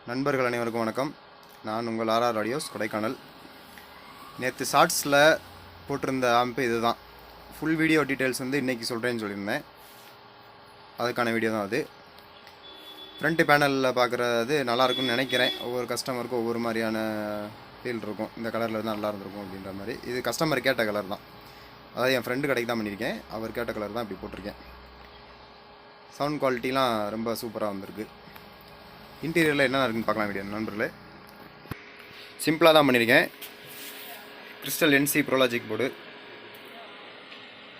நண்பர்கள் அனைவருக்கும் வணக்கம். நான் உங்கள் ஆர்ஆர் ஆடியோஸ் கொடைக்கானல். நேற்று ஷார்ட்ஸில் போட்டிருந்த ஆம்பு இது தான். ஃபுல் வீடியோ டீட்டெயில்ஸ் வந்து இன்றைக்கி சொல்கிறேன்னு சொல்லியிருந்தேன். அதுக்கான வீடியோ தான் அது. ஃப்ரண்ட்டு பேனலில் பார்க்குறது நல்லாயிருக்கும்னு நினைக்கிறேன். ஒவ்வொரு கஸ்டமருக்கும் ஒவ்வொரு மாதிரியான ஃபீல் இருக்கும். இந்த கலரில் இருந்தால் நல்லா இருந்திருக்கும் அப்படின்ற மாதிரி. இது கஸ்டமர் கேட்ட கலர் தான். அதாவது என் ஃப்ரெண்டு கடைக்கு தான் பண்ணியிருக்கேன். அவர் கேட்ட கலர் தான் இப்படி போட்டிருக்கேன். சவுண்ட் குவாலிட்டிலாம் ரொம்ப சூப்பராக வந்திருக்கு. இன்டீரியரில் என்ன இருக்குன்னு பார்க்கலாம் வீடியோ நண்பர்களே. சிம்பிளாக தான் பண்ணியிருக்கேன். கிறிஸ்டல் NC ப்ரோலாஜிக் போர்டு,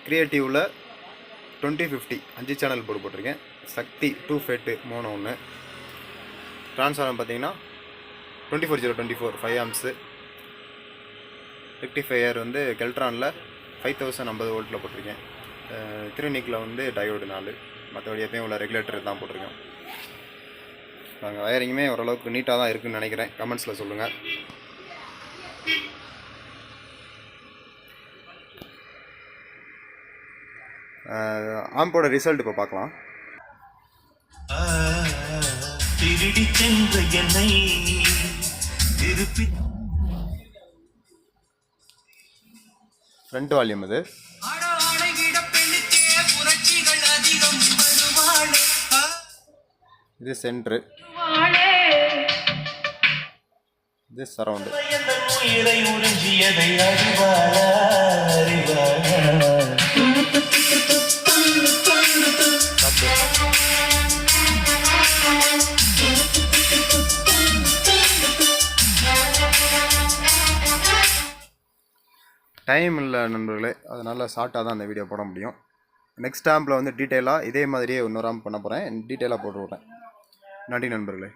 கிரியேட்டிவில் 2050 5 சேனல் போர்டு போட்டிருக்கேன். சக்தி 2 ஃபேட்டு மோனோ ஒன்று. ட்ரான்ஸ்ஃபார்மர் பார்த்தீங்கன்னா 24024 5 ஆம்ஸு. ரெக்டிஃபையர் வந்து கெல்ட்ரானில் 5050 வோல்ட்டில் போட்டிருக்கேன். திருநிக்கில் வந்து டயோடு 4. மற்றபடி எப்பயும் உள்ள ரெகுலேட்டர் தான் போட்டிருக்கேன். நாங்கள் வயரிங்குமே ஓரளவுக்கு நீட்டாக தான் இருக்குதுன்னு நினைக்கிறேன். கமெண்ட்ஸில் சொல்லுங்கள். ஆம்போட ரிசல்ட் இப்போ பார்க்கலாம். ஃப்ரண்ட் வால்யூம் இது. இது சென்ட்ரு, இது சரவுண்டு. டைம் இல்லை நண்பர்களே, அதனால் ஷார்ட்டாக தான் அந்த வீடியோ போட முடியும். நெக்ஸ்ட் ஆம்பில் வந்து டீட்டெயிலாக இதே மாதிரியே இன்னொரு ஆம்ப் பண்ண போகிறேன். டீட்டெயிலாக போட்டு விட்றேன். நன்றி நண்பர்களே.